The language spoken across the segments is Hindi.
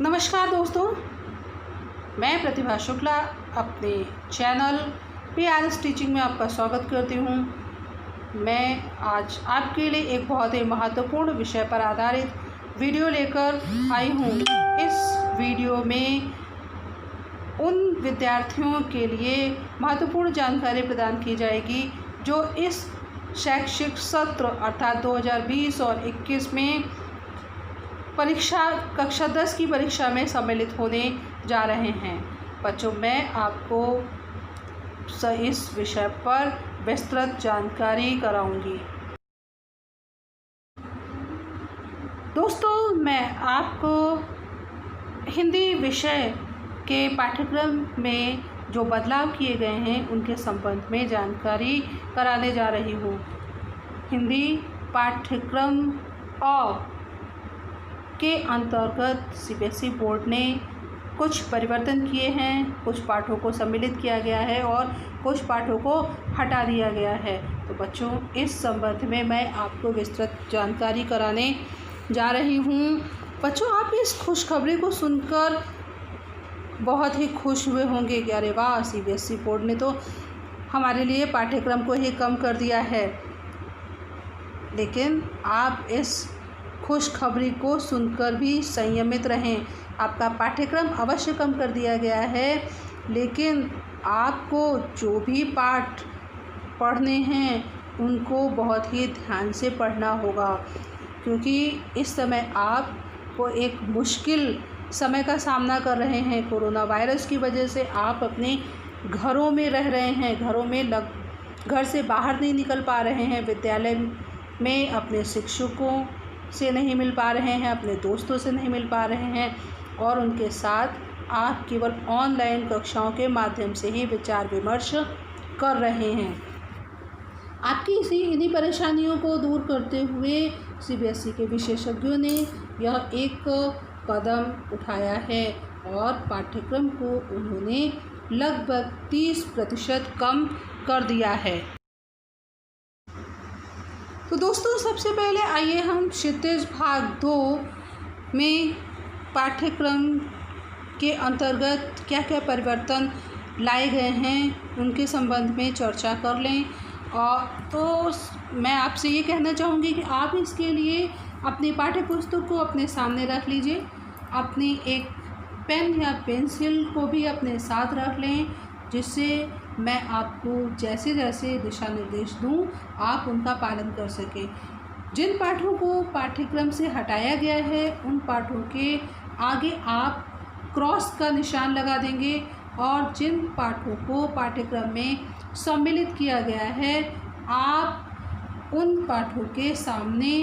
नमस्कार दोस्तों, मैं प्रतिभा शुक्ला अपने चैनल PRS टीचिंग में आपका स्वागत करती हूँ। मैं आज आपके लिए एक बहुत ही महत्वपूर्ण विषय पर आधारित वीडियो लेकर आई हूँ। इस वीडियो में उन विद्यार्थियों के लिए महत्वपूर्ण जानकारी प्रदान की जाएगी जो इस शैक्षिक सत्र अर्थात 2020 और 21 में परीक्षा कक्षा 10 की परीक्षा में सम्मिलित होने जा रहे हैं। बच्चों, मैं आपको इस विषय पर विस्तृत जानकारी कराऊंगी। दोस्तों, मैं आपको हिंदी विषय के पाठ्यक्रम में जो बदलाव किए गए हैं उनके संबंध में जानकारी कराने जा रही हूँ। हिंदी पाठ्यक्रम के अंतर्गत CBSE बोर्ड ने कुछ परिवर्तन किए हैं, कुछ पाठों को सम्मिलित किया गया है और कुछ पाठों को हटा दिया गया है। तो बच्चों, इस संबंध में मैं आपको विस्तृत जानकारी कराने जा रही हूँ। बच्चों, आप इस खुशखबरी को सुनकर बहुत ही खुश हुए होंगे कि अरे वाह, CBSE बोर्ड ने तो हमारे लिए पाठ्यक्रम को ही कम कर दिया है। लेकिन आप इस खुशखबरी को सुनकर भी संयमित रहें। आपका पाठ्यक्रम अवश्य कम कर दिया गया है, लेकिन आपको जो भी पाठ पढ़ने हैं उनको बहुत ही ध्यान से पढ़ना होगा, क्योंकि इस समय आपको एक मुश्किल समय का सामना कर रहे हैं। कोरोना वायरस की वजह से आप अपने घरों में रह रहे हैं, घर से बाहर नहीं निकल पा रहे हैं, विद्यालय में अपने शिक्षकों से नहीं मिल पा रहे हैं, अपने दोस्तों से नहीं मिल पा रहे हैं और उनके साथ आप केवल ऑनलाइन कक्षाओं के माध्यम से ही विचार विमर्श कर रहे हैं। आपकी इन्हीं परेशानियों को दूर करते हुए CBSE के विशेषज्ञों ने यह एक कदम उठाया है और पाठ्यक्रम को उन्होंने लगभग 30% कम कर दिया है। तो दोस्तों, सबसे पहले आइए हम क्षितिज भाग 2 में पाठ्यक्रम के अंतर्गत क्या क्या परिवर्तन लाए गए हैं उनके संबंध में चर्चा कर लें। और तो मैं आपसे ये कहना चाहूँगी कि आप इसके लिए अपनी पाठ्य पुस्तक को अपने सामने रख लीजिए, अपनी एक पेन या पेंसिल को भी अपने साथ रख लें, जिससे मैं आपको जैसे जैसे दिशा निर्देश दूं आप उनका पालन कर सकें। जिन पाठों को पाठ्यक्रम से हटाया गया है उन पाठों के आगे आप क्रॉस का निशान लगा देंगे और जिन पाठों को पाठ्यक्रम में सम्मिलित किया गया है आप उन पाठों के सामने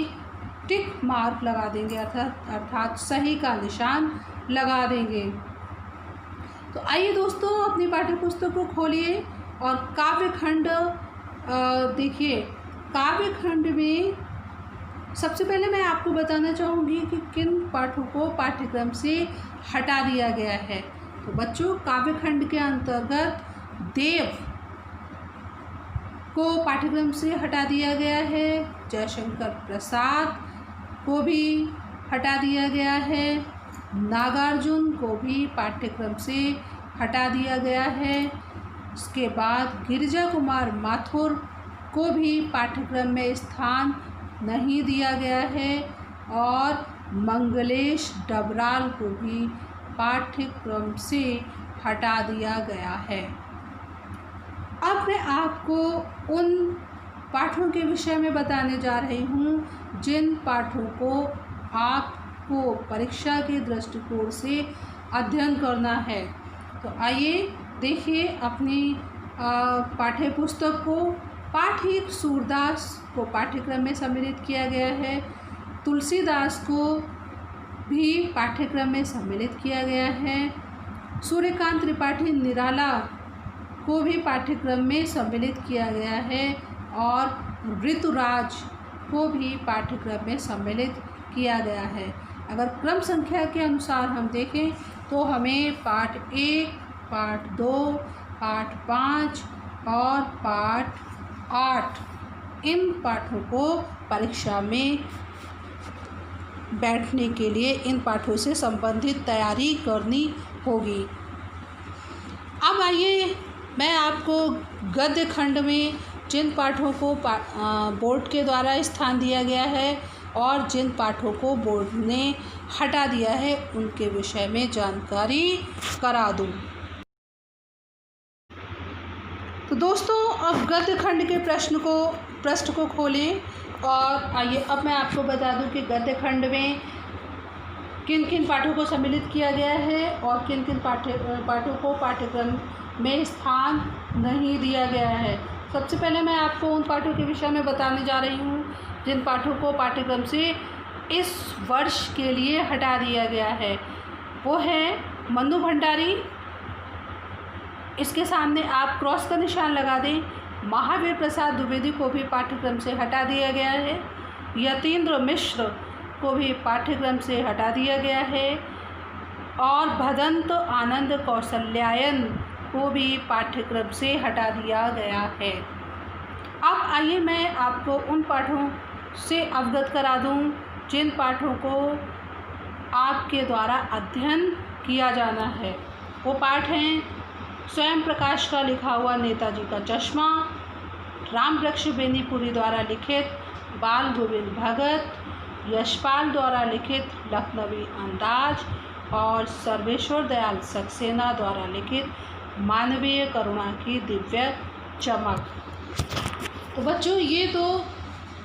टिक मार्क लगा देंगे, अर्थात सही का निशान लगा देंगे। तो आइए दोस्तों, अपनी पाठ्य पुस्तक को खोलिए और काव्यखंड देखिए। काव्यखंड में सबसे पहले मैं आपको बताना चाहूँगी कि किन पाठों को पाठ्यक्रम से हटा दिया गया है। तो बच्चों, काव्यखंड के अंतर्गत देव को पाठ्यक्रम से हटा दिया गया है, जयशंकर प्रसाद को भी हटा दिया गया है, नागार्जुन को भी पाठ्यक्रम से हटा दिया गया है। इसके बाद गिरिजा कुमार माथुर को भी पाठ्यक्रम में स्थान नहीं दिया गया है और मंगलेश डबराल को भी पाठ्यक्रम से हटा दिया गया है। अब मैं आपको उन पाठों के विषय में बताने जा रही हूँ जिन पाठों को आपको परीक्षा के दृष्टिकोण से अध्ययन करना है। तो आइए देखिए अपनी पाठ्य पुस्तक को। पाठ 1 सूरदास को पाठ्यक्रम में सम्मिलित किया गया है, तुलसीदास को भी पाठ्यक्रम में सम्मिलित किया गया है, सूर्यकांत त्रिपाठी निराला को भी पाठ्यक्रम में सम्मिलित किया गया है और ऋतुराज को भी पाठ्यक्रम में सम्मिलित किया गया है। अगर क्रम संख्या के अनुसार हम देखें तो हमें पाठ 1, पाठ 2, पाठ 5 और पाठ 8 इन पाठों को परीक्षा में बैठने के लिए इन पाठों से संबंधित तैयारी करनी होगी। अब आइए मैं आपको गद्य खंड में जिन पाठों को बोर्ड के द्वारा स्थान दिया गया है और जिन पाठों को बोर्ड ने हटा दिया है उनके विषय में जानकारी करा दूं। तो दोस्तों अब गद्य खंड के पृष्ठ को खोलें और आइए अब मैं आपको बता दूं कि गद्य खंड में किन किन पाठों को सम्मिलित किया गया है और किन किन पाठों को पाठ्यक्रम में स्थान नहीं दिया गया है। सबसे पहले मैं आपको उन पाठों के विषय में बताने जा रही हूँ जिन पाठों को पाठ्यक्रम से इस वर्ष के लिए हटा दिया गया है। वो है मन्नू भंडारी, इसके सामने आप क्रॉस का निशान लगा दें। महावीर प्रसाद द्विवेदी को भी पाठ्यक्रम से हटा दिया गया है। यतीन्द्र मिश्र को भी पाठ्यक्रम से हटा दिया गया है और भदंत आनंद कौशल्यायन को भी पाठ्यक्रम से हटा दिया गया है। अब आइए मैं आपको उन पाठों से अवगत करा दूं जिन पाठों को आपके द्वारा अध्ययन किया जाना है। वो पाठ हैं स्वयं प्रकाश का लिखा हुआ नेताजी का चश्मा, राम वृक्ष बेनीपुरी द्वारा लिखित बाल गोविंद भगत, यशपाल द्वारा लिखित लखनवी अंदाज और सर्वेश्वर दयाल सक्सेना द्वारा लिखित मानवीय करुणा की दिव्य चमक। तो बच्चों ये तो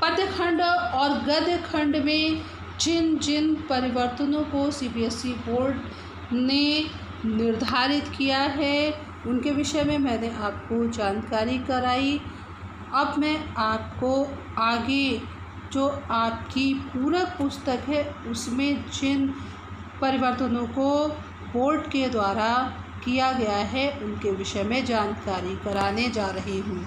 पद्य खंड और गद्य खंड में जिन जिन परिवर्तनों को सीबीएसई बोर्ड ने निर्धारित किया है उनके विषय में मैंने आपको जानकारी कराई। अब मैं आपको आगे जो आपकी पूरक पुस्तक है उसमें जिन परिवर्तनों को बोर्ड के द्वारा किया गया है उनके विषय में जानकारी कराने जा रही हूँ।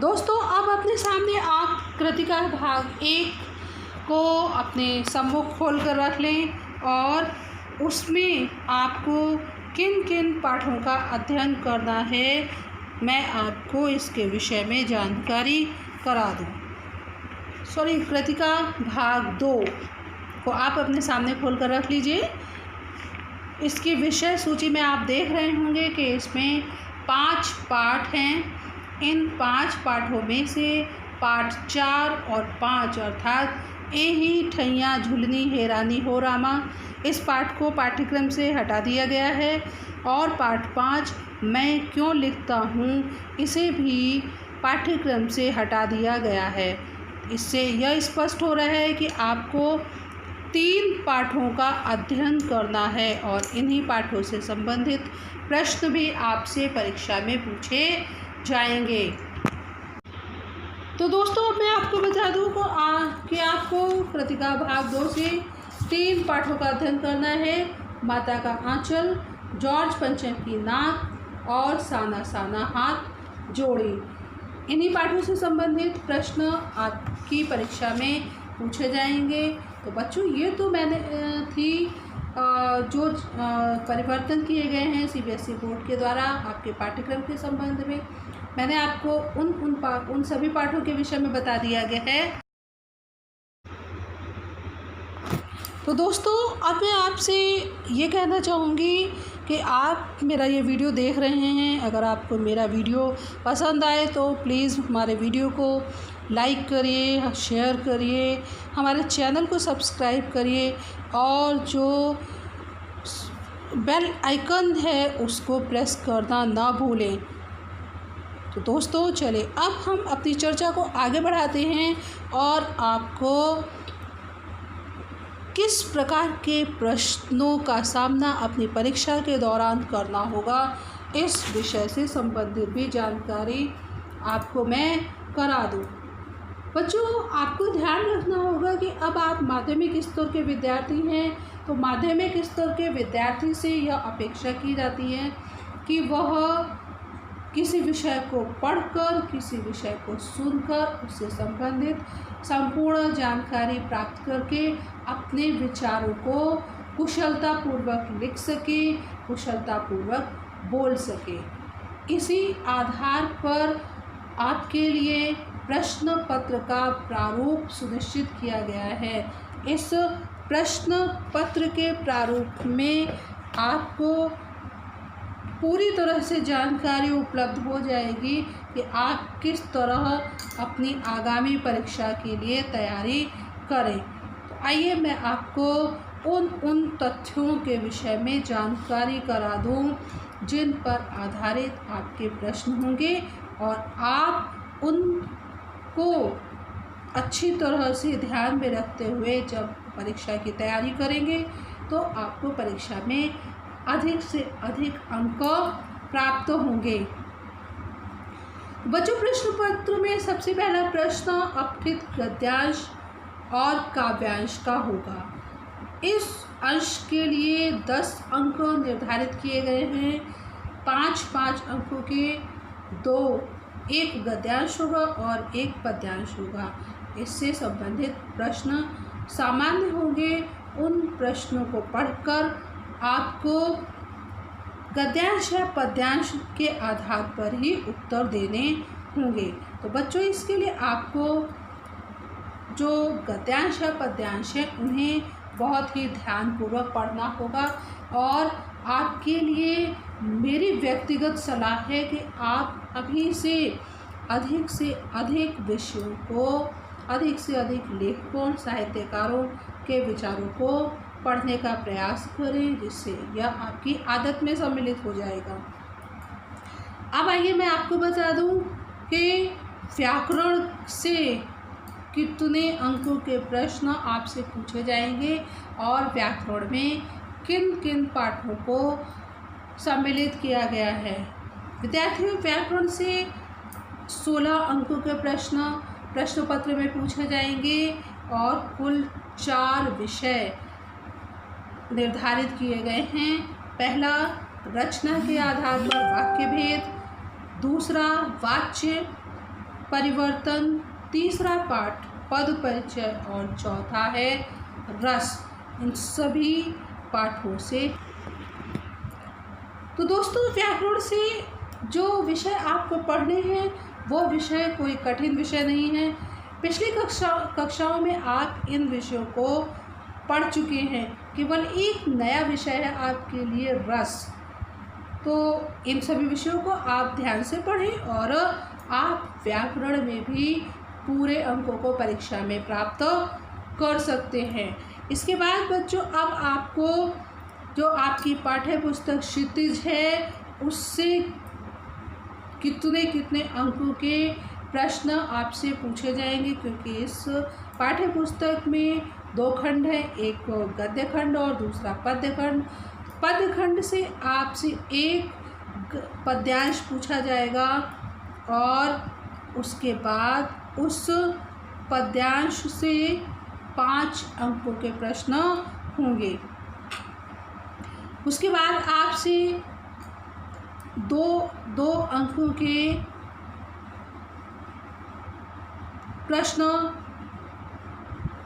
दोस्तों अब अपने सामने आप कृतिका भाग 1 को अपने सम्मुख खोल कर रख लें और उसमें आपको किन किन पाठों का अध्ययन करना है मैं आपको इसके विषय में जानकारी करा दूँ। कृतिका भाग 2 को आप अपने सामने खोल कर रख लीजिए। इसकी विषय सूची में आप देख रहे होंगे कि इसमें 5 पाठ हैं। इन 5 पाठों में से पाठ 4 और 5 अर्थात ए ही ठैया झुलनी हेरानी हो रामा इस पाठ को पाठ्यक्रम से हटा दिया गया है और पाठ 5 मैं क्यों लिखता हूँ इसे भी पाठ्यक्रम से हटा दिया गया है। इससे यह स्पष्ट हो रहा है कि आपको 3 पाठों का अध्ययन करना है और इन्हीं पाठों से संबंधित प्रश्न भी आपसे परीक्षा में पूछे जाएंगे। तो दोस्तों अब मैं आपको बता दूं कि आपको कृतिका भाग 2 से 3 पाठों का अध्ययन करना है। माता का आंचल, जॉर्ज पंचम की नाक और साना साना हाथ जोड़ी। इन्हीं पाठों से संबंधित प्रश्न आपकी परीक्षा में पूछे जाएंगे। तो बच्चों ये तो मैंने जो परिवर्तन किए गए हैं सीबीएसई बोर्ड के द्वारा आपके पाठ्यक्रम के संबंध में मैंने आपको उन सभी पाठों के विषय में बता दिया गया है। तो दोस्तों अब मैं आपसे ये कहना चाहूँगी कि आप मेरा ये वीडियो देख रहे हैं, अगर आपको मेरा वीडियो पसंद आए तो प्लीज़ हमारे वीडियो को लाइक करिए, शेयर करिए, हमारे चैनल को सब्सक्राइब करिए और जो बेल आइकन है उसको प्रेस करना ना भूलें। तो दोस्तों चलिए अब हम अपनी चर्चा को आगे बढ़ाते हैं और आपको किस प्रकार के प्रश्नों का सामना अपनी परीक्षा के दौरान करना होगा इस विषय से संबंधित भी जानकारी आपको मैं करा दूँ। बच्चों आपको ध्यान रखना होगा कि अब आप माध्यमिक स्तर के विद्यार्थी हैं तो माध्यमिक स्तर के विद्यार्थी से यह अपेक्षा की जाती है कि वह किसी विषय को पढ़कर, किसी विषय को सुनकर उससे संबंधित संपूर्ण जानकारी प्राप्त करके अपने विचारों को कुशलतापूर्वक लिख सके, कुशलतापूर्वक बोल सके। इसी आधार पर आपके लिए प्रश्न पत्र का प्रारूप सुनिश्चित किया गया है। इस प्रश्न पत्र के प्रारूप में आपको पूरी तरह से जानकारी उपलब्ध हो जाएगी कि आप किस तरह अपनी आगामी परीक्षा के लिए तैयारी करें। तो आइए मैं आपको उन तथ्यों के विषय में जानकारी करा दूं जिन पर आधारित आपके प्रश्न होंगे और आप उनको अच्छी तरह से ध्यान में रखते हुए जब परीक्षा की तैयारी करेंगे तो आपको परीक्षा में अधिक से अधिक अंक प्राप्त होंगे। बच्चों, प्रश्न पत्र में सबसे पहला प्रश्न अपठित गद्यांश और काव्यांश का होगा। इस अंश के लिए 10 अंक निर्धारित किए गए हैं। 5-5 अंकों के 1 गद्यांश होगा और 1 पद्यांश होगा। इससे संबंधित प्रश्न सामान्य होंगे। उन प्रश्नों को पढ़कर आपको गद्यांश या पद्यांश के आधार पर ही उत्तर देने होंगे। तो बच्चों, इसके लिए आपको जो गद्यांश या पद्यांश है उन्हें बहुत ही ध्यानपूर्वक पढ़ना होगा और आपके लिए मेरी व्यक्तिगत सलाह है कि आप अभी से अधिक विषयों को, अधिक से अधिक लेखकों, साहित्यकारों के विचारों को पढ़ने का प्रयास करें, जिससे यह आपकी आदत में सम्मिलित हो जाएगा। अब आइए मैं आपको बता दूं कि व्याकरण से कितने अंकों के प्रश्न आपसे पूछे जाएंगे और व्याकरण में किन किन पाठों को सम्मिलित किया गया है। विद्यार्थियों, व्याकरण से 16 अंकों के प्रश्न पत्र में पूछे जाएंगे और कुल 4 विषय निर्धारित किए गए हैं। पहला, रचना के आधार पर वाक्य भेद। दूसरा, वाच्य परिवर्तन। तीसरा पाठ पद परिचय और चौथा है रस। इन सभी पाठों से तो दोस्तों, व्याकरण से जो विषय आपको पढ़ने हैं वो विषय कोई कठिन विषय नहीं है। पिछली कक्षाओं में आप इन विषयों को पढ़ चुके हैं। केवल एक नया विषय है आपके लिए, रस। तो इन सभी विषयों को आप ध्यान से पढ़ें और आप व्याकरण में भी पूरे अंकों को परीक्षा में प्राप्त कर सकते हैं। इसके बाद बच्चों, अब आपको जो आपकी पाठ्य पुस्तक क्षितिज है उससे कितने अंकों के प्रश्न आपसे पूछे जाएंगे, क्योंकि इस पाठ्य पुस्तक में 2 खंड हैं, एक गद्य खंड और दूसरा पद्य खंड। पद्य खंड से आपसे 1 पद्यांश पूछा जाएगा और उसके बाद उस पद्यांश से 5 अंकों के प्रश्न होंगे। उसके बाद आपसे 2 अंकों के प्रश्न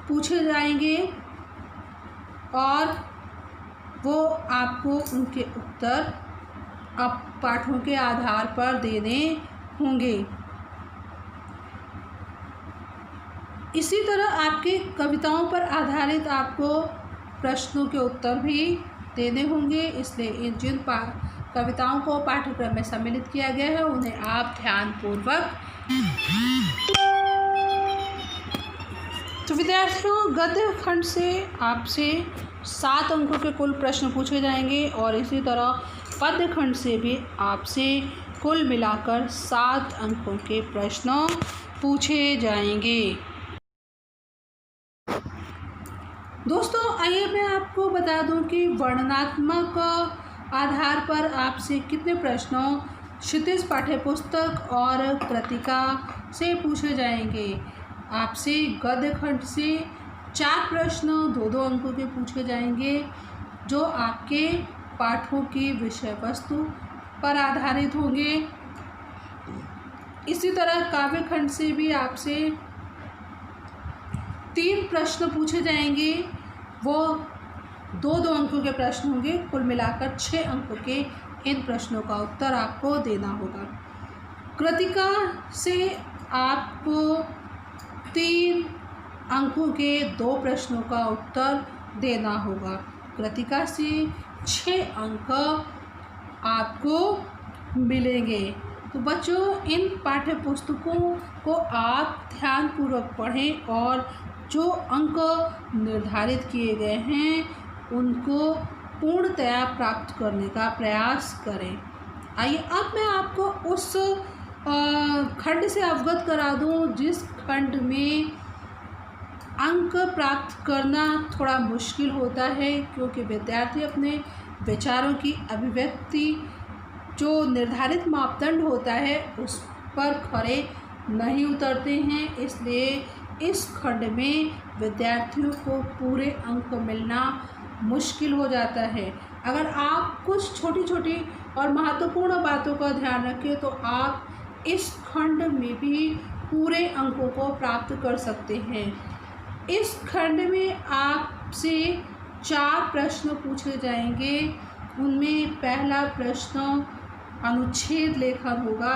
पूछे जाएंगे और वो आपको उनके उत्तर अब पाठों के आधार पर देने होंगे। इसी तरह आपके कविताओं पर आधारित आपको प्रश्नों के उत्तर भी देने होंगे। इसलिए जिन कविताओं को पाठ्यक्रम में सम्मिलित किया गया है उन्हें आप ध्यानपूर्वक। तो विद्यार्थियों, गद्य खंड से आपसे 7 अंकों के कुल प्रश्न पूछे जाएंगे और इसी तरह पद्य खंड से भी आपसे कुल मिलाकर 7 अंकों के प्रश्न पूछे जाएंगे। दोस्तों, आइए मैं आपको बता दूं कि वर्णनात्मक आधार पर आपसे कितने प्रश्नों क्षितिज पाठ्यपुस्तक और कृतिका से पूछे जाएंगे। आपसे गद्य खंड से 4 प्रश्न 2-2 अंकों के पूछे जाएंगे, जो आपके पाठों की विषय वस्तु पर आधारित होंगे। इसी तरह काव्य खंड से भी आपसे 3 प्रश्न पूछे जाएंगे, वो 2-2 अंकों के प्रश्न होंगे। कुल मिलाकर 6 अंकों के इन प्रश्नों का उत्तर आपको देना होगा। कृतिका से आपको 3 अंकों के 2 प्रश्नों का उत्तर देना होगा। कृतिका से 6 अंक आपको मिलेंगे। तो बच्चों, इन पाठ्य पुस्तकों को आप ध्यानपूर्वक पढ़ें और जो अंक निर्धारित किए गए हैं उनको पूर्णतया प्राप्त करने का प्रयास करें। आइए अब मैं आपको उस खंड से अवगत करा दूं जिस खंड में अंक प्राप्त करना थोड़ा मुश्किल होता है, क्योंकि विद्यार्थी अपने विचारों की अभिव्यक्ति जो निर्धारित मापदंड होता है उस पर खरे नहीं उतरते हैं। इसलिए इस खंड में विद्यार्थियों को पूरे अंक मिलना मुश्किल हो जाता है। अगर आप कुछ छोटी छोटी और महत्वपूर्ण बातों का ध्यान रखें तो आप इस खंड में भी पूरे अंकों को प्राप्त कर सकते हैं। इस खंड में आपसे 4 प्रश्न पूछे जाएंगे। उनमें पहला प्रश्न अनुच्छेद लेखन होगा।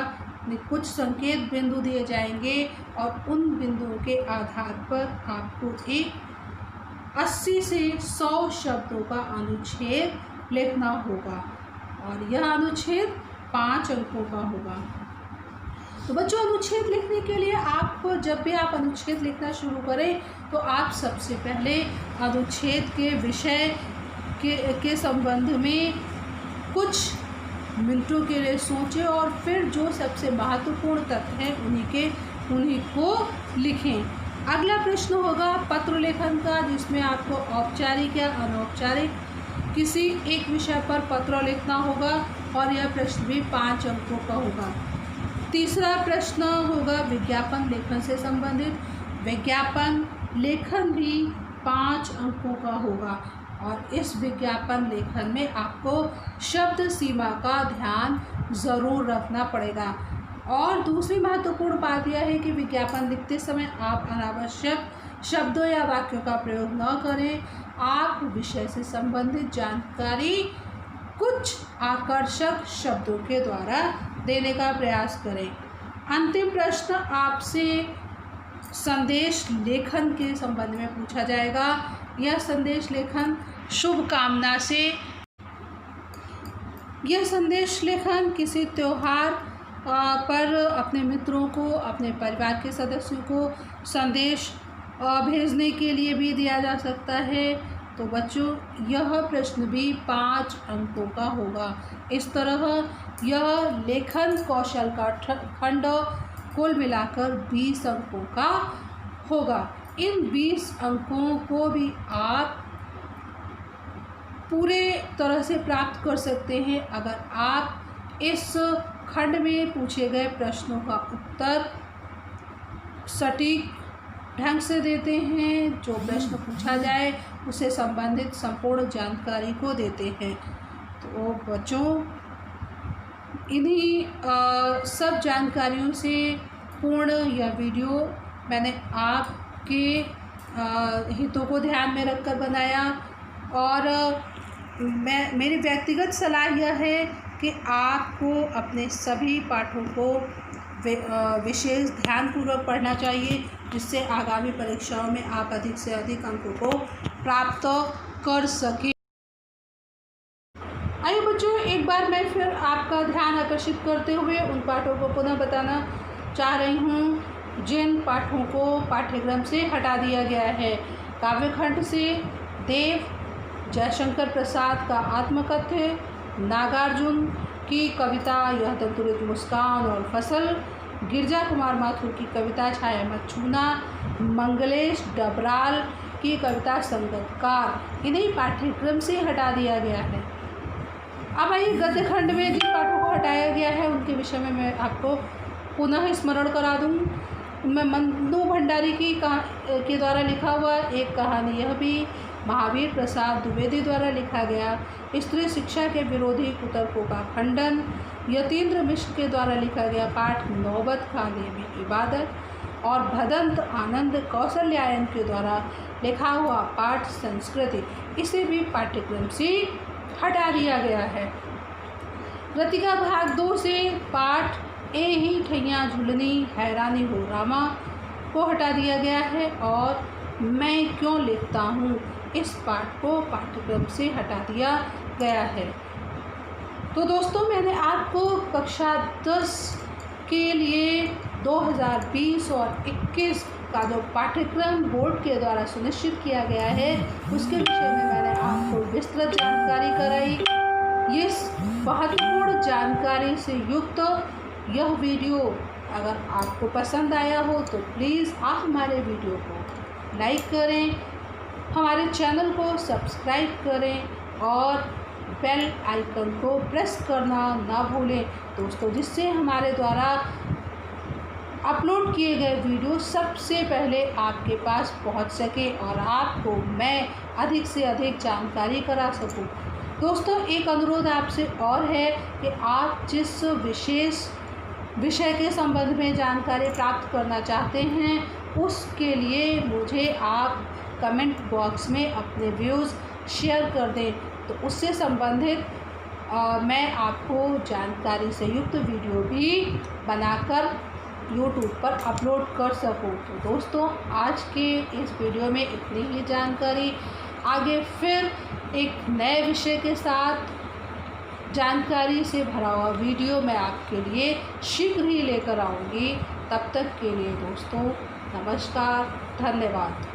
कुछ संकेत बिंदु दिए जाएंगे और उन बिंदुओं के आधार पर आपको एक 80 से 100 शब्दों का अनुच्छेद लिखना होगा और यह अनुच्छेद 5 अंकों का होगा। तो बच्चों, अनुच्छेद लिखने के लिए आपको जब भी आप अनुच्छेद लिखना शुरू करें तो आप सबसे पहले अनुच्छेद के विषय के संबंध में कुछ मिनटों के लिए सोचें और फिर जो सबसे महत्वपूर्ण तथ्य हैं उन्हीं को लिखें। अगला प्रश्न होगा पत्र लेखन का, जिसमें आपको औपचारिक या अनौपचारिक किसी एक विषय पर पत्र लिखना होगा और यह प्रश्न भी 5 अंकों का होगा। तीसरा प्रश्न होगा विज्ञापन लेखन से संबंधित। विज्ञापन लेखन भी 5 अंकों का होगा और इस विज्ञापन लेखन में आपको शब्द सीमा का ध्यान ज़रूर रखना पड़ेगा। और दूसरी महत्वपूर्ण बात यह है कि विज्ञापन लिखते समय आप अनावश्यक शब्दों या वाक्यों का प्रयोग न करें। आप विषय से संबंधित जानकारी कुछ आकर्षक शब्दों के द्वारा देने का प्रयास करें। अंतिम प्रश्न आपसे संदेश लेखन के संबंध में पूछा जाएगा। यह संदेश लेखन शुभकामना से, यह संदेश लेखन किसी त्योहार पर अपने मित्रों को, अपने परिवार के सदस्यों को संदेश भेजने के लिए भी दिया जा सकता है। तो बच्चों, यह प्रश्न भी 5 अंकों का होगा। इस तरह यह लेखन कौशल का खंड कुल मिलाकर 20 अंकों का होगा। इन 20 अंकों को भी आप पूरे तरह से प्राप्त कर सकते हैं अगर आप इस खंड में पूछे गए प्रश्नों का उत्तर सटीक ढंग से देते हैं। जो प्रश्न पूछा जाए उससे संबंधित संपूर्ण जानकारी को देते हैं। तो बच्चों, इन्हीं सब जानकारियों से पूर्ण यह वीडियो मैंने आपके हितों को ध्यान में रखकर बनाया और मेरी व्यक्तिगत सलाह यह है कि आपको अपने सभी पाठों को विशेष ध्यानपूर्वक पढ़ना चाहिए, जिससे आगामी परीक्षाओं में आप अधिक से अधिक अंकों को प्राप्त कर सकें। आइए बच्चों, एक बार मैं फिर आपका ध्यान आकर्षित करते हुए उन पाठों को पुनः बताना चाह रही हूँ जिन पाठों को पाठ्यक्रम से हटा दिया गया है। काव्यखंड से देव जयशंकर प्रसाद का आत्मकथ्य, नागार्जुन की कविता यह तंतुरित मुस्कान और फसल, गिरजा कुमार माथुर की कविता छाया मत छूना, मंगलेश डबराल की कविता संगतकार, इन्हीं पाठ्यक्रम से हटा दिया गया है। अब आइए गद्य खंड में जिन पाठों को हटाया गया है उनके विषय में मैं आपको पुनः स्मरण करा दूँ। उनमें मन्नू भंडारी के द्वारा लिखा हुआ एक कहानी यह भी, महावीर प्रसाद द्विवेदी द्वारा लिखा गया स्त्री शिक्षा के विरोधी कुतर्कों का खंडन, यतीन्द्र मिश्र के द्वारा लिखा गया पाठ नौबत खाने में इबादत और भदंत आनंद कौशल्यायन के द्वारा लिखा हुआ पाठ संस्कृति, इसे भी पाठ्यक्रम से हटा दिया गया है। कृतिका भाग 2 से पाठ ए ही ठैया झुलनी हैरानी हो रामा को हटा दिया गया है और मैं क्यों लिखता हूँ इस पाठ को पाठ्यक्रम से हटा दिया गया है। तो दोस्तों, मैंने आपको कक्षा 10 के लिए 2020 और 21 का जो पाठ्यक्रम बोर्ड के द्वारा सुनिश्चित किया गया है उसके विषय में मैंने आपको विस्तृत जानकारी कराई। इस महत्वपूर्ण जानकारी से युक्त यह वीडियो अगर आपको पसंद आया हो तो प्लीज़ आप हमारे वीडियो को लाइक करें, हमारे चैनल को सब्सक्राइब करें और बेल आइकन को प्रेस करना ना भूलें दोस्तों, जिससे हमारे द्वारा अपलोड किए गए वीडियो सबसे पहले आपके पास पहुंच सके और आपको मैं अधिक से अधिक जानकारी करा सकूं। दोस्तों, एक अनुरोध आपसे और है कि आप जिस विशेष विषय के संबंध में जानकारी प्राप्त करना चाहते हैं उसके लिए मुझे आप कमेंट बॉक्स में अपने व्यूज़ शेयर कर दें, तो उससे संबंधित मैं आपको जानकारी से युक्त वीडियो भी बनाकर YouTube पर अपलोड कर सकूं। तो दोस्तों, आज के इस वीडियो में इतनी ही जानकारी। आगे फिर एक नए विषय के साथ जानकारी से भरा हुआ वीडियो मैं आपके लिए शीघ्र ही लेकर आऊँगी। तब तक के लिए दोस्तों नमस्कार, धन्यवाद।